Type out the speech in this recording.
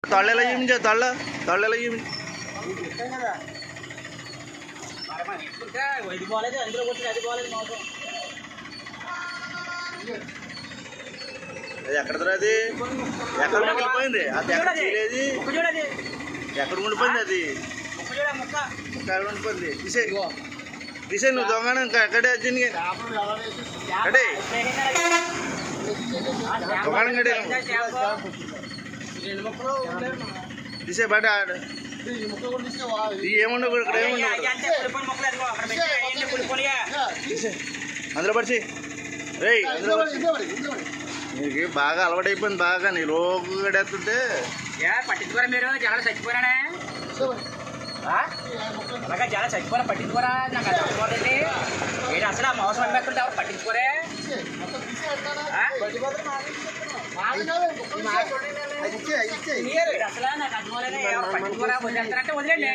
తళ్ళెలా చూపించా తళ్ళెలా చూపించు. అది ఎక్కడ అది ఎక్కడ ఉండిపోయింది అది ఎక్కడ చేయలేదు ఎక్కడ ఉండిపోయింది అది ఎక్కడ ఉండిపోయింది తీసే నువ్వు దొంగ అక్కడే వచ్చింది అడే దుకాణం కడే తీసే బయట ఏముండవు ఇక్కడ ఏముండవు అందులో పడిచి రే నీకు బాగా అలవాటైపోయింది బాగా నీ లోకు గడేస్తుంటే పట్టించుకోరా మీరు చాలా చచ్చిపోరానే అలాగా చాలా చచ్చిపోరా పట్టించుకోరా నాకు అది అర్థమవుతుంది ఏంటి అసలు ఆ మోసం అమ్మేస్తుంటే ఎవరు పట్టించుకోరే అసలు నాకు అర్థమవుతుంది పట్టించుకోరా వదిలేస్తారంటే వదిలేండి.